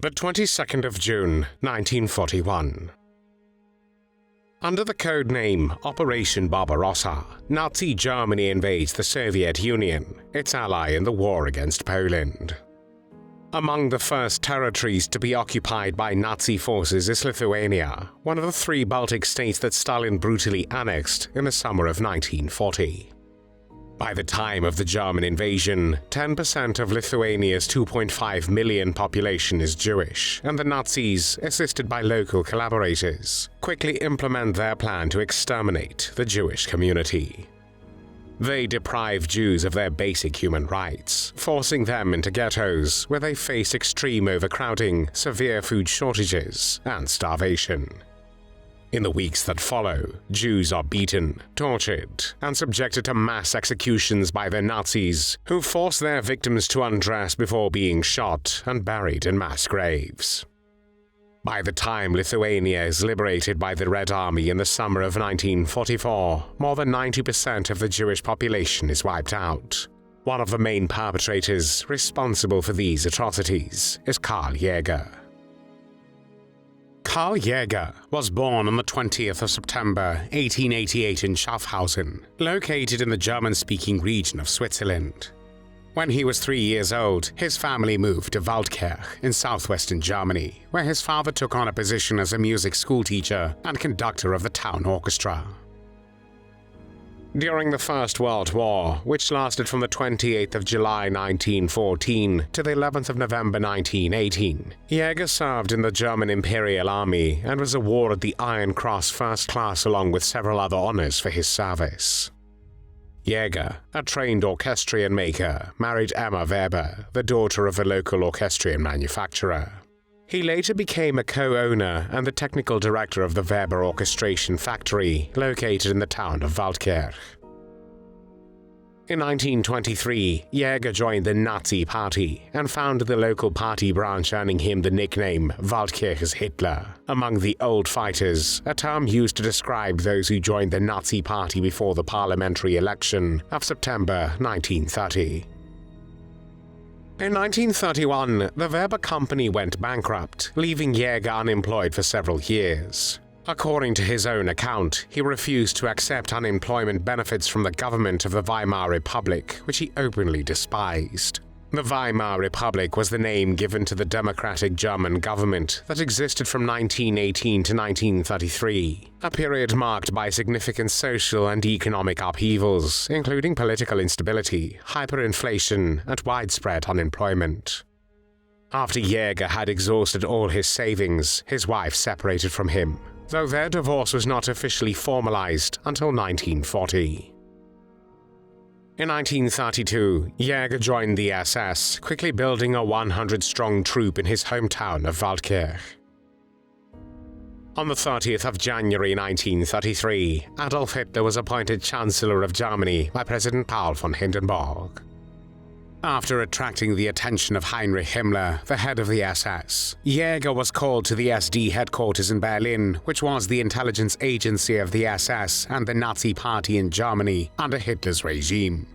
The 22nd of June, 1941. Under the code name Operation Barbarossa, Nazi Germany invades the Soviet Union, its ally in the war against Poland. Among the first territories to be occupied by Nazi forces is Lithuania, one of the three Baltic states that Stalin brutally annexed in the summer of 1940. By the time of the German invasion, 10% of Lithuania's 2.5 million population is Jewish, and the Nazis, assisted by local collaborators, quickly implement their plan to exterminate the Jewish community. They deprive Jews of their basic human rights, forcing them into ghettos where they face extreme overcrowding, severe food shortages, and starvation. In the weeks that follow, Jews are beaten, tortured, and subjected to mass executions by the Nazis, who force their victims to undress before being shot and buried in mass graves. By the time Lithuania is liberated by the Red Army in the summer of 1944, more than 90% of the Jewish population is wiped out. One of the main perpetrators responsible for these atrocities is Karl Jäger. Karl Jäger was born on the 20th of September 1888 in Schaffhausen, located in the German-speaking region of Switzerland. When he was 3 years old, his family moved to Waldkirch in southwestern Germany, where his father took on a position as a music schoolteacher and conductor of the town orchestra. During the First World War, which lasted from the 28th of July 1914 to the 11th of November 1918, Jäger served in the German Imperial Army and was awarded the Iron Cross First Class along with several other honors for his service. Jäger, a trained orchestrion maker, married Emma Weber, the daughter of a local orchestrion manufacturer. He later became a co-owner and the technical director of the Weber Orchestration Factory, located in the town of Waldkirch. In 1923, Jäger joined the Nazi Party and founded the local party branch, earning him the nickname Waldkirch's Hitler. Among the old fighters, a term used to describe those who joined the Nazi Party before the parliamentary election of September 1930. In 1931, the Weber Company went bankrupt, leaving Jäger unemployed for several years. According to his own account, he refused to accept unemployment benefits from the government of the Weimar Republic, which he openly despised. The Weimar Republic was the name given to the democratic German government that existed from 1918 to 1933, a period marked by significant social and economic upheavals, including political instability, hyperinflation, and widespread unemployment. After Jäger had exhausted all his savings, his wife separated from him, though their divorce was not officially formalized until 1940. In 1932, Jäger joined the SS, quickly building a 100-strong troop in his hometown of Waldkirch. On the 30th of January 1933, Adolf Hitler was appointed Chancellor of Germany by President Paul von Hindenburg. After attracting the attention of Heinrich Himmler, the head of the SS, Jäger was called to the SD headquarters in Berlin, which was the intelligence agency of the SS and the Nazi Party in Germany under Hitler's regime.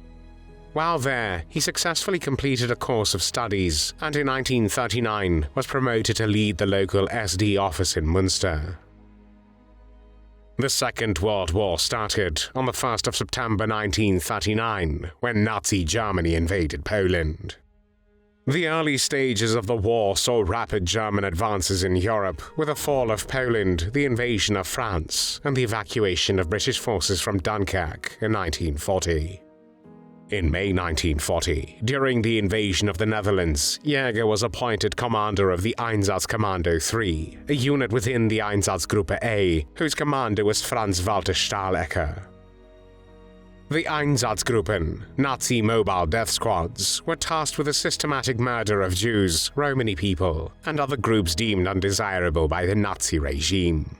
While there, he successfully completed a course of studies and in 1939 was promoted to lead the local SD office in Münster. The Second World War started on the 1st of September 1939, when Nazi Germany invaded Poland. The early stages of the war saw rapid German advances in Europe, with the fall of Poland, the invasion of France, and the evacuation of British forces from Dunkirk in 1940. In May 1940, during the invasion of the Netherlands, Jäger was appointed commander of the Einsatzkommando III, a unit within the Einsatzgruppe A, whose commander was Franz Walter Stahlecker. The Einsatzgruppen, Nazi mobile death squads, were tasked with the systematic murder of Jews, Romani people, and other groups deemed undesirable by the Nazi regime.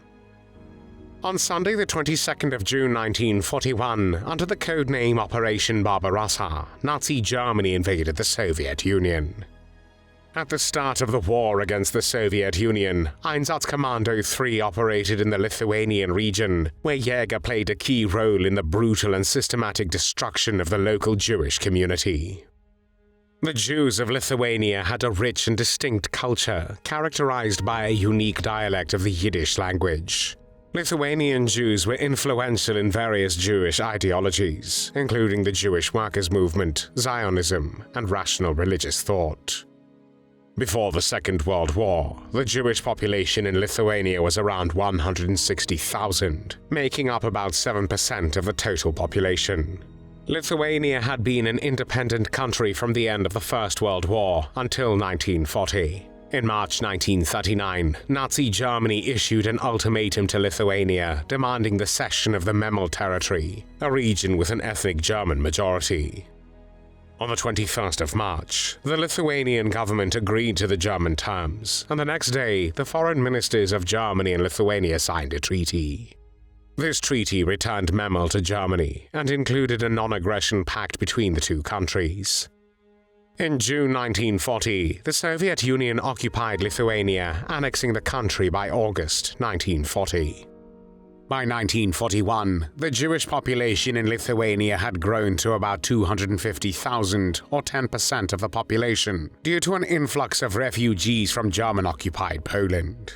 On Sunday, the 22nd of June 1941, under the codename Operation Barbarossa, Nazi Germany invaded the Soviet Union. At the start of the war against the Soviet Union, Einsatzkommando III operated in the Lithuanian region, where Jäger played a key role in the brutal and systematic destruction of the local Jewish community. The Jews of Lithuania had a rich and distinct culture, characterized by a unique dialect of the Yiddish language. Lithuanian Jews were influential in various Jewish ideologies, including the Jewish workers' movement, Zionism, and rational religious thought. Before the Second World War, the Jewish population in Lithuania was around 160,000, making up about 7% of the total population. Lithuania had been an independent country from the end of the First World War until 1940. In March 1939, Nazi Germany issued an ultimatum to Lithuania demanding the cession of the Memel territory, a region with an ethnic German majority. On the 21st of March, the Lithuanian government agreed to the German terms, and the next day, the foreign ministers of Germany and Lithuania signed a treaty. This treaty returned Memel to Germany and included a non-aggression pact between the two countries. In June 1940, the Soviet Union occupied Lithuania, annexing the country by August 1940. By 1941, the Jewish population in Lithuania had grown to about 250,000, or 10% of the population, due to an influx of refugees from German-occupied Poland.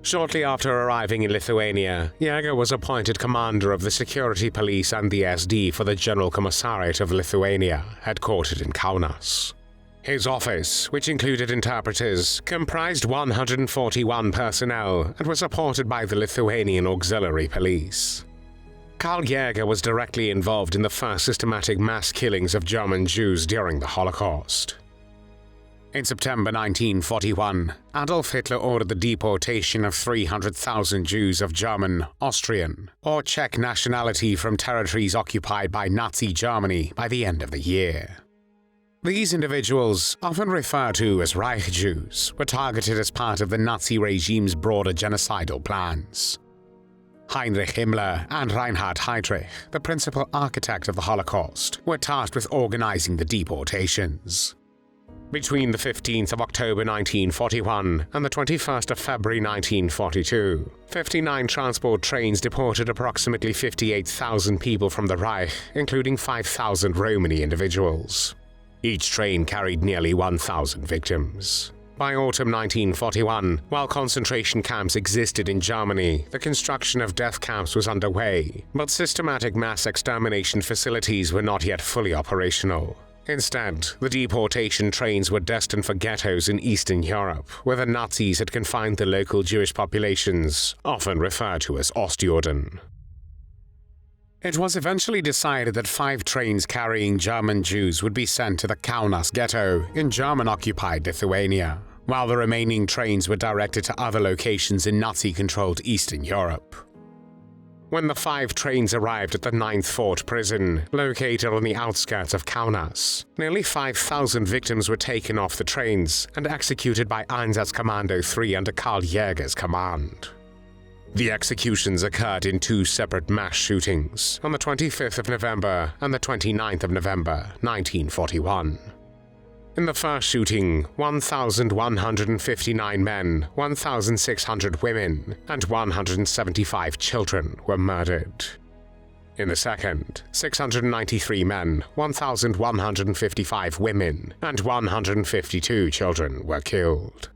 Shortly after arriving in Lithuania, Jäger was appointed commander of the security police and the SD for the General Commissariat of Lithuania, headquartered in Kaunas. His office, which included interpreters, comprised 141 personnel and was supported by the Lithuanian Auxiliary Police. Karl Jäger was directly involved in the first systematic mass killings of German Jews during the Holocaust. In September 1941, Adolf Hitler ordered the deportation of 300,000 Jews of German, Austrian, or Czech nationality from territories occupied by Nazi Germany by the end of the year. These individuals, often referred to as Reich Jews, were targeted as part of the Nazi regime's broader genocidal plans. Heinrich Himmler and Reinhard Heydrich, the principal architect of the Holocaust, were tasked with organizing the deportations. Between the 15th of October 1941 and the 21st of February 1942, 59 transport trains deported approximately 58,000 people from the Reich, including 5,000 Romani individuals. Each train carried nearly 1,000 victims. By autumn 1941, while concentration camps existed in Germany, the construction of death camps was underway, but systematic mass extermination facilities were not yet fully operational. Instead, the deportation trains were destined for ghettos in Eastern Europe, where the Nazis had confined the local Jewish populations, often referred to as Ostjuden. It was eventually decided that 5 trains carrying German Jews would be sent to the Kaunas ghetto in German-occupied Lithuania, while the remaining trains were directed to other locations in Nazi-controlled Eastern Europe. When the 5 trains arrived at the 9th Fort prison, located on the outskirts of Kaunas, nearly 5,000 victims were taken off the trains and executed by Einsatzkommando 3 under Karl Jäger's command. The executions occurred in 2 separate mass shootings, on the 25th of November and the 29th of November, 1941. In the first shooting, 1,159 men, 1,600 women, and 175 children were murdered. In the second, 693 men, 1,155 women, and 152 children were killed.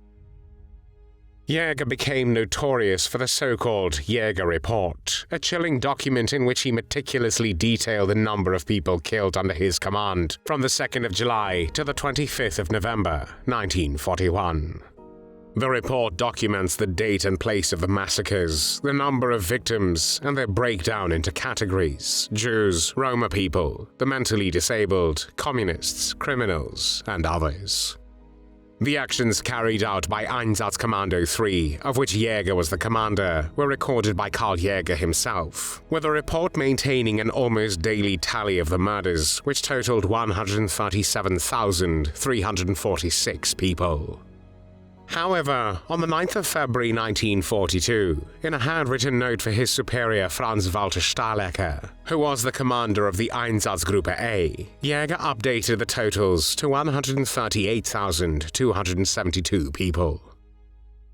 Jäger became notorious for the so-called Jäger Report, a chilling document in which he meticulously detailed the number of people killed under his command from the 2nd of July to the 25th of November, 1941. The report documents the date and place of the massacres, the number of victims, and their breakdown into categories: Jews, Roma people, the mentally disabled, communists, criminals, and others. The actions carried out by Einsatzkommando 3, of which Jäger was the commander, were recorded by Karl Jäger himself, with a report maintaining an almost daily tally of the murders, which totaled 137,346 people. However, on the 9th of February 1942, in a handwritten note for his superior Franz Walter Stahlecker, who was the commander of the Einsatzgruppe A, Jäger updated the totals to 138,272 people.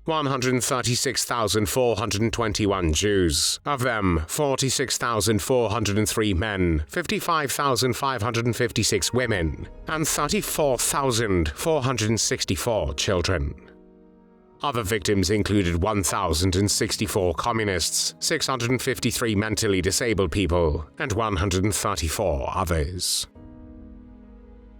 136,421 Jews, of them 46,403 men, 55,556 women, and 34,464 children. Other victims included 1,064 communists, 653 mentally disabled people, and 134 others.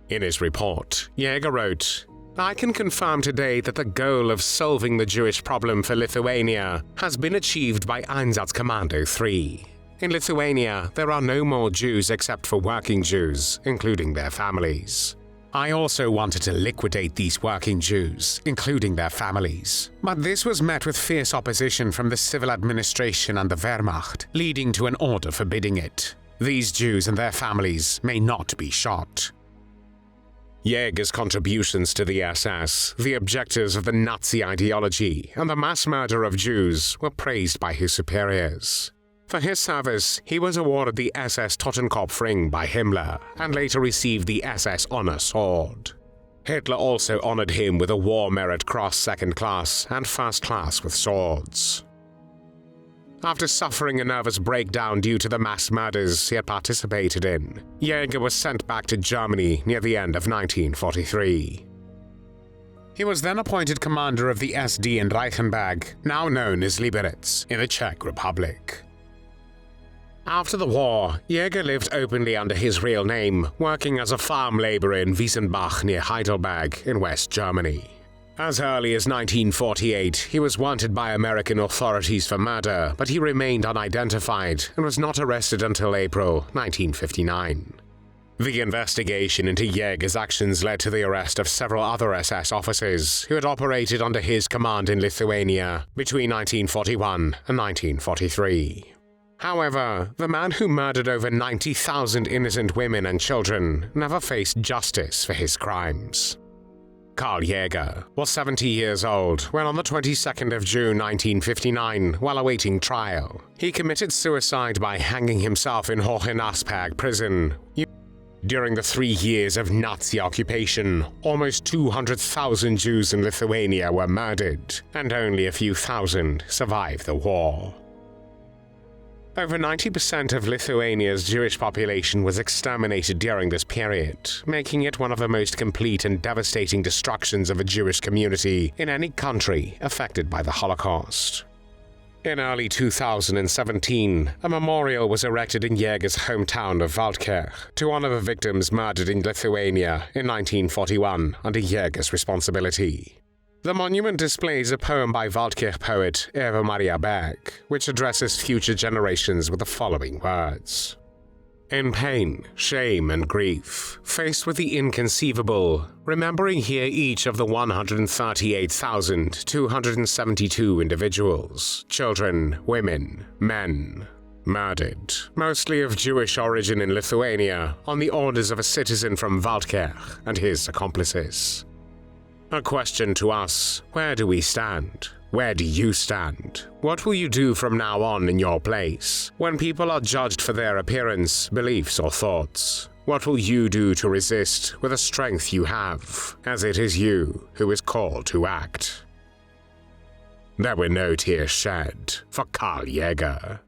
In his report, Jäger wrote, "I can confirm today that the goal of solving the Jewish problem for Lithuania has been achieved by Einsatzkommando 3. In Lithuania, there are no more Jews except for working Jews, including their families. I also wanted to liquidate these working Jews, including their families. But this was met with fierce opposition from the civil administration and the Wehrmacht, leading to an order forbidding it. These Jews and their families may not be shot." Jäger's contributions to the SS, the objectives of the Nazi ideology, and the mass murder of Jews were praised by his superiors. For his service, he was awarded the SS Totenkopfring by Himmler, and later received the SS Honor Sword. Hitler also honored him with a War Merit Cross Second Class and First Class with swords. After suffering a nervous breakdown due to the mass murders he had participated in, Jäger was sent back to Germany near the end of 1943. He was then appointed commander of the SD in Reichenberg, now known as Liberec, in the Czech Republic. After the war, Jäger lived openly under his real name, working as a farm laborer in Wiesenbach near Heidelberg in West Germany. As early as 1948, he was wanted by American authorities for murder, but he remained unidentified and was not arrested until April 1959. The investigation into Jäger's actions led to the arrest of several other SS officers who had operated under his command in Lithuania between 1941 and 1943. However, the man who murdered over 90,000 innocent women and children never faced justice for his crimes. Karl Jäger was 70 years old when on the 22nd of June 1959, while awaiting trial, he committed suicide by hanging himself in Hohenasperg prison. During the 3 years of Nazi occupation, almost 200,000 Jews in Lithuania were murdered, and only a few thousand survived the war. Over 90% of Lithuania's Jewish population was exterminated during this period, making it one of the most complete and devastating destructions of a Jewish community in any country affected by the Holocaust. In early 2017, a memorial was erected in Jäger's hometown of Waldkirch to honor the victims murdered in Lithuania in 1941 under Jäger's responsibility. The monument displays a poem by Waldkirch poet Eva Maria Berg, which addresses future generations with the following words. In pain, shame, and grief, faced with the inconceivable, remembering here each of the 138,272 individuals, children, women, men, murdered, mostly of Jewish origin in Lithuania, on the orders of a citizen from Waldkirch and his accomplices. A question to us: where do we stand? Where do you stand? What will you do from now on in your place? When people are judged for their appearance, beliefs, or thoughts, what will you do to resist with the strength you have, as it is you who is called to act? There were no tears shed for Karl Jäger.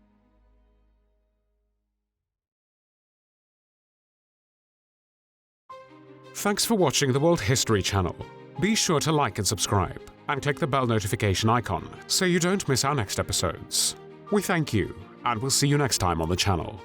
Thanks for watching the World History Channel. Be sure to like and subscribe, and click the bell notification icon so you don't miss our next episodes. We thank you, and we'll see you next time on the channel.